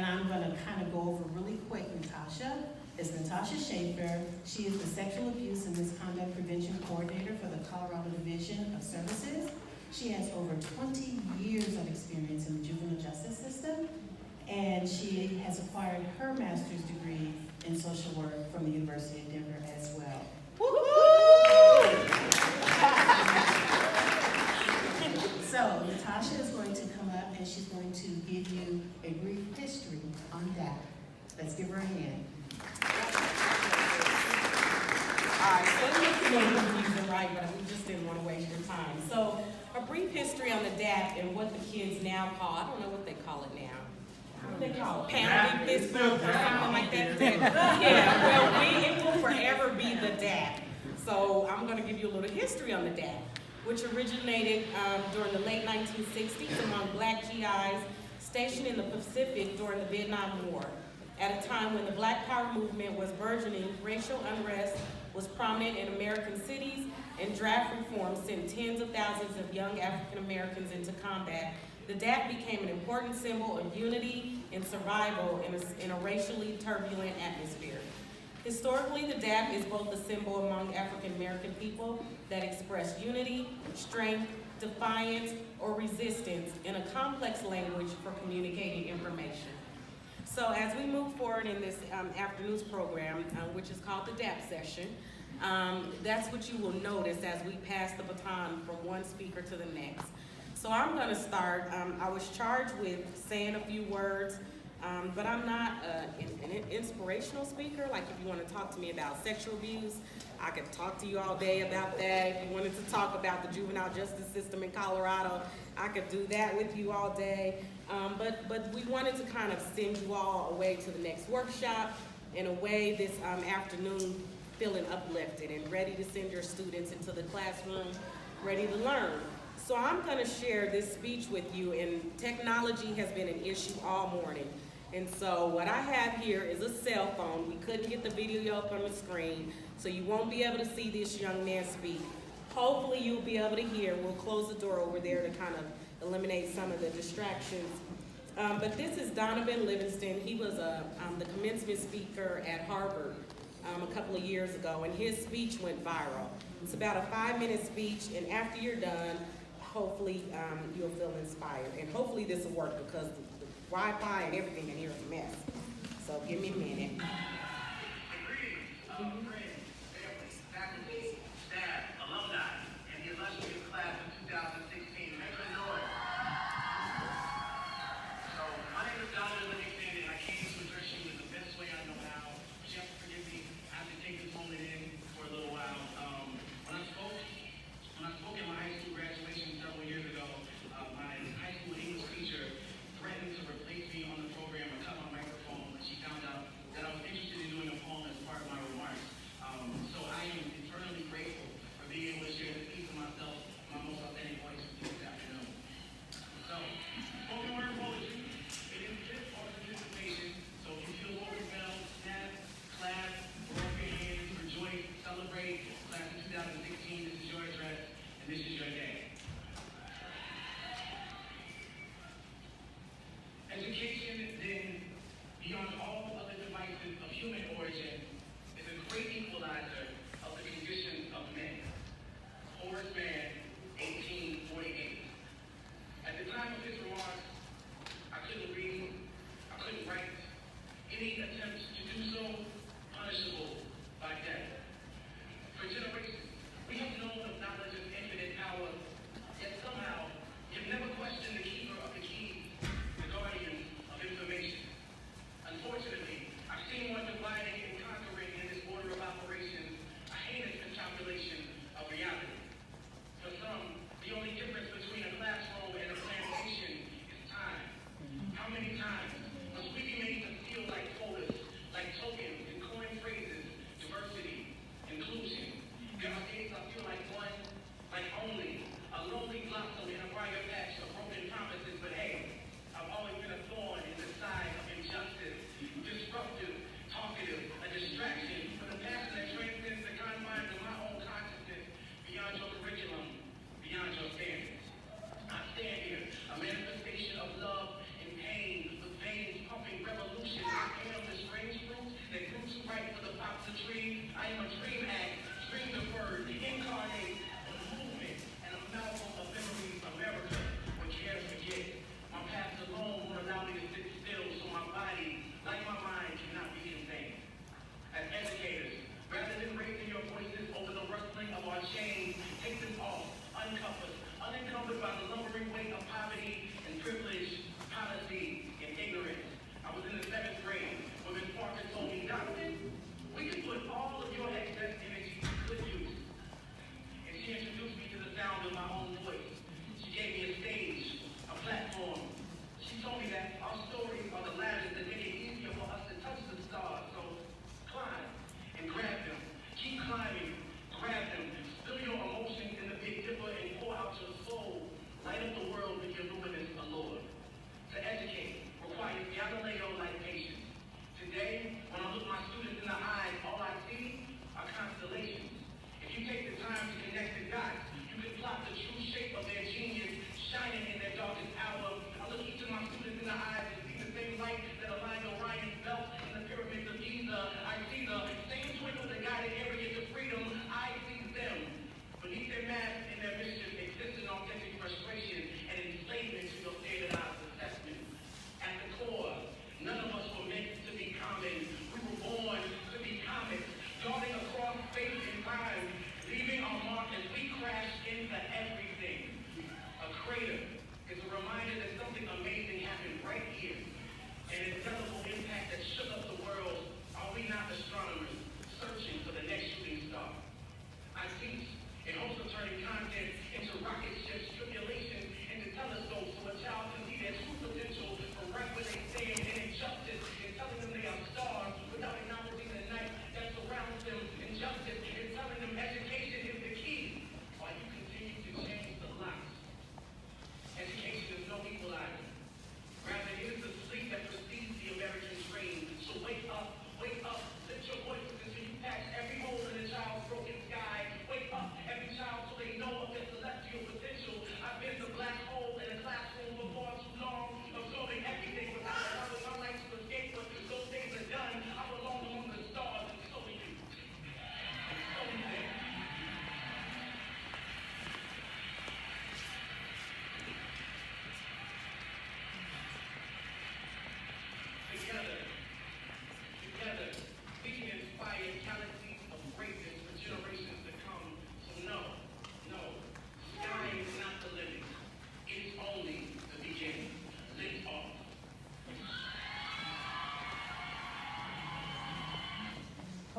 And I'm going to kind of go over really quick Natasha. It's Natasha Schaefer. She is the Sexual Abuse and Misconduct Prevention Coordinator for the Colorado Division of Services. She has over 20 years of experience in the juvenile justice system, and she has acquired her master's degree in social work from the University of Denver as well. So Natasha is going to come up and she's going to give you a brief history on that. Let's give her a hand. All right, so let me use it right, but we just didn't want to waste your time. So a brief history on the DAP and what the kids now call, I don't know what they call it now. What do they call it? Pounding fist bump or something like that? Yeah, well, it will forever be the DAP. So I'm going to give you a little history on the DAP, which originated during the late 1960s among black GIs stationed in the Pacific during the Vietnam War. At a time when the Black Power movement was burgeoning, racial unrest was prominent in American cities, and draft reform sent tens of thousands of young African Americans into combat. The DAP became an important symbol of unity and survival in a racially turbulent atmosphere. Historically, the DAP is both a symbol among African American people that express unity, strength, defiance, or resistance in a complex language for communicating information. So as we move forward in this afternoon's program, which is called the DAP session, that's what you will notice as we pass the baton from one speaker to the next. So I'm going to start. I was charged with saying a few words, but I'm not an inspirational speaker. Like if you want to talk to me about sexual abuse, I could talk to you all day about that. If you wanted to talk about the juvenile justice system in Colorado, I could do that with you all day. But we wanted to kind of send you all away to the next workshop in a way this afternoon feeling uplifted and ready to send your students into the classroom, ready to learn. So I'm going to share this speech with you, and technology has been an issue all morning. And so what I have here is a cell phone. We couldn't get the video up on the screen, so you won't be able to see this young man speak. Hopefully you'll be able to hear. We'll close the door over there to kind of eliminate some of the distractions. But this is Donovan Livingston. He was the commencement speaker at Harvard a couple of years ago, and his speech went viral. It's about a 5-minute speech, and after you're done, hopefully you'll feel inspired. And hopefully this will work because the Wi-Fi and everything in here is a mess. So give me a minute. Greetings, friends, families, faculty, staff, alumni, and the illustrious class of 2016. Make some noise. So, my name is Donovan Livingston, and I came to address you in the best way I know how. You have to forgive me. I have to take this moment in for a little while. When I spoke at my high school graduation several years ago, my high school English teacher threatened to replace me on the program and cut my microphone when she found out that I was interested in doing a poem as part of my remarks.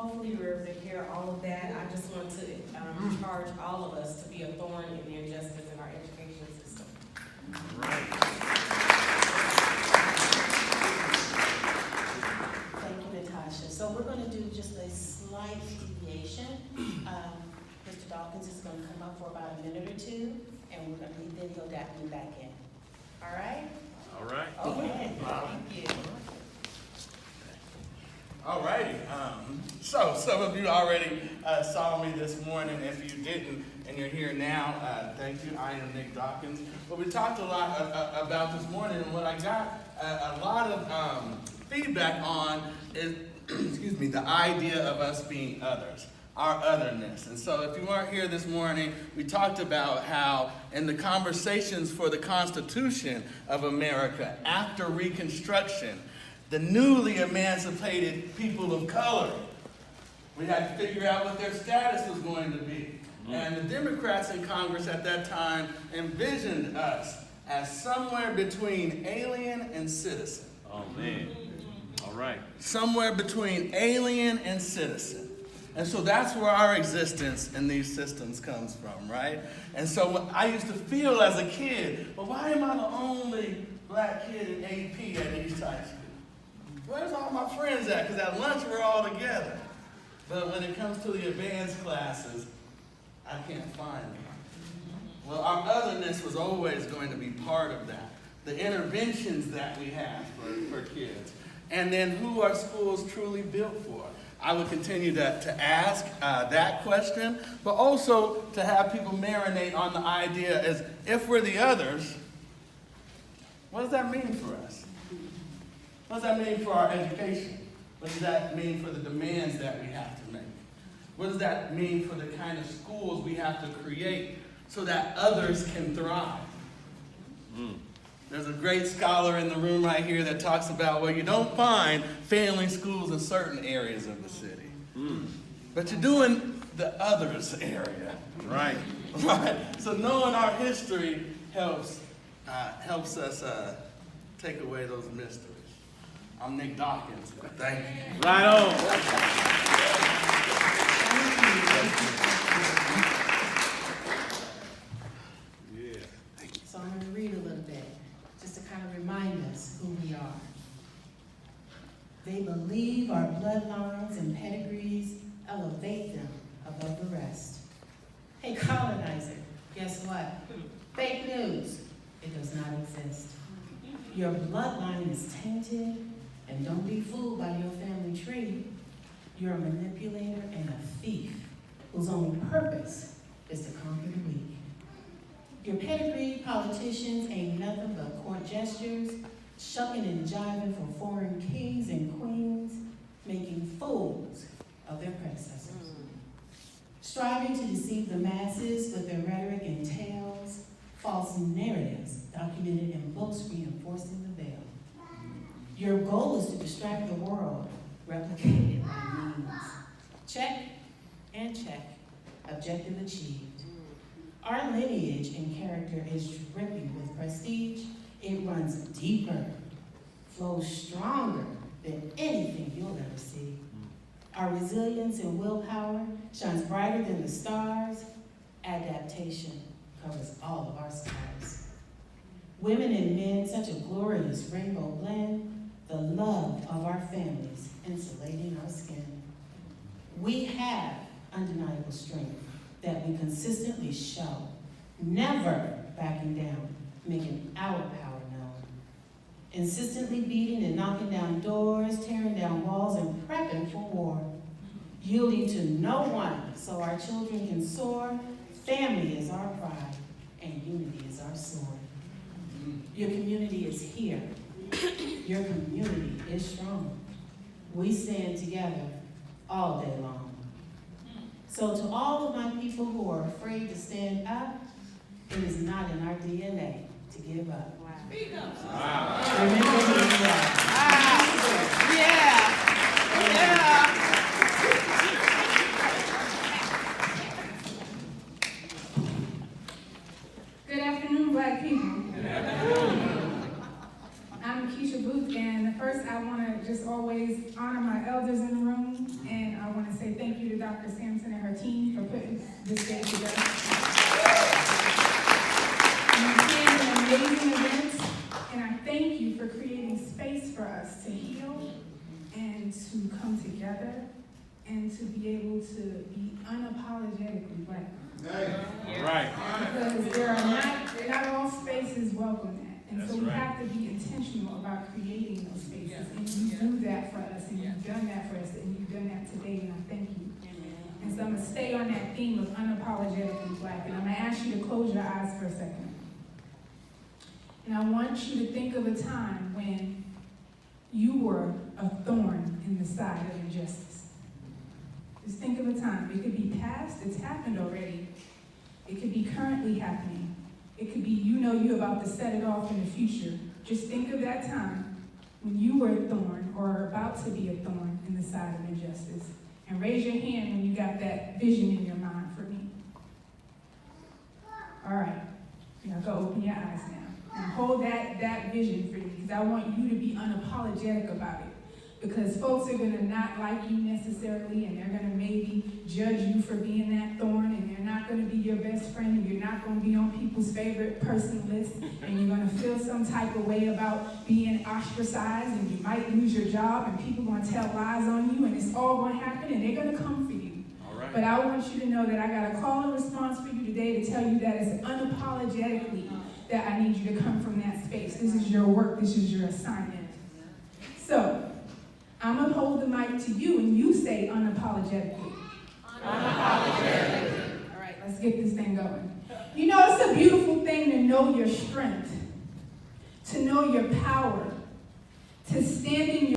hopefully we were able to hear all of that. I just want to charge all of us to be a thorn in the injustice in our education system. All right. Thank you, Natasha. So we're going to do just a slight deviation. Mr. Dawkins is going to come up for about a minute or two, and then he'll dap me back in. All right? All right. Okay. Thank you. All righty. So some of you already saw me this morning. If you didn't and you're here now, thank you. I am Nick Dawkins. But we talked a lot about this morning, and what I got a lot of feedback on is, excuse me, the idea of us being others, our otherness. And so if you weren't here this morning, we talked about how in the conversations for the Constitution of America after Reconstruction, the newly emancipated people of color, we had to figure out what their status was going to be. And the Democrats in Congress at that time envisioned us as somewhere between alien and citizen. Oh, man. All right. Somewhere between alien and citizen. And so that's where our existence in these systems comes from, right? And so what I used to feel as a kid, well, why am I the only black kid in AP at East High School? Where's all my friends at? Because at lunch we're all together. But when it comes to the advanced classes, I can't find them. Well, our otherness was always going to be part of that. The interventions that we have for kids. And then who are schools truly built for? I would continue to ask that question, but also to have people marinate on the idea as if we're the others, what does that mean for us? What does that mean for our education? What does that mean for the demands that we have to make? What does that mean for the kind of schools we have to create so that others can thrive? There's a great scholar in the room right here that talks about, well, you don't find failing schools in certain areas of the city. But you do in the others area. Right. Right. So knowing our history helps us take away those mysteries. I'm Nick Dawkins. Thank you. Right on. Yeah. So I'm going to read a little bit, just to kind of remind us who we are. They believe our bloodlines and pedigrees elevate them above the rest. Hey, colonizer, guess what? Fake news. It does not exist. Your bloodline is tainted, and don't be fooled by your family tree. You're a manipulator and a thief whose only purpose is to conquer the weak. Your pedigree politicians ain't nothing but court gestures, shucking and jiving for foreign kings and queens, making fools of their predecessors. Striving to deceive the masses with their rhetoric and tales, false narratives documented in books reinforcing the veil. Your goal is to distract the world, replicated by means. Check and check, objective achieved. Our lineage and character is dripping with prestige. It runs deeper, flows stronger than anything you'll ever see. Our resilience and willpower shines brighter than the stars. Adaptation covers all of our scars. Women and men, such a glorious rainbow blend, the love of our families insulating our skin. We have undeniable strength that we consistently show, never backing down, making our power known. Insistently beating and knocking down doors, tearing down walls, and prepping for war. Yielding to no one so our children can soar. Family is our pride, and unity is our sword. Your community is here. Your community is strong. We stand together all day long. So to all of my people who are afraid to stand up, it is not in our DNA to give up. Wow. Remember who you are. Good afternoon, Black people. I'm Keisha Booth, and first I want to just always honor my elders in the room, and I want to say thank you to Dr. Sampson and her team for putting this day together. You've planned an amazing event, and I thank you for creating space for us to heal and to come together and to be able to be unapologetically Black. All right. Because not all spaces welcome that. And That's so we right. have to be intentional about creating those spaces. And you do that for us, and you've done that for us, and you've done that today, and I thank you. And so I'm going to stay on that theme of unapologetically Black, and I'm going to ask you to close your eyes for a second. And I want you to think of a time when you were a thorn in the side of injustice. Just think of a time. It could be past, it's happened already. It could be currently happening. It could be you're about to set it off in the future. Just think of that time when you were a thorn or are about to be a thorn in the side of injustice. And raise your hand when you got that vision in your mind for me. All right. Now go open your eyes now. And hold that vision for me, because I want you to be unapologetic about it. Because folks are going to not like you necessarily, and they're going to maybe judge you for being that thorn, and they're not going to be your best friend, and you're not going to be on people's favorite person list, and you're going to feel some type of way about being ostracized, and you might lose your job, and people are going to tell lies on you, and it's all going to happen, and they're going to come for you. All right. But I want you to know that I got a call and response for you today to tell you that it's unapologetically that I need you to come from that space. This is your work. This is your assignment. So, I'm going to hold the mic to you, and you say unapologetically. Unapologetically. All right, let's get this thing going. You know, it's a beautiful thing to know your strength, to know your power, to stand in your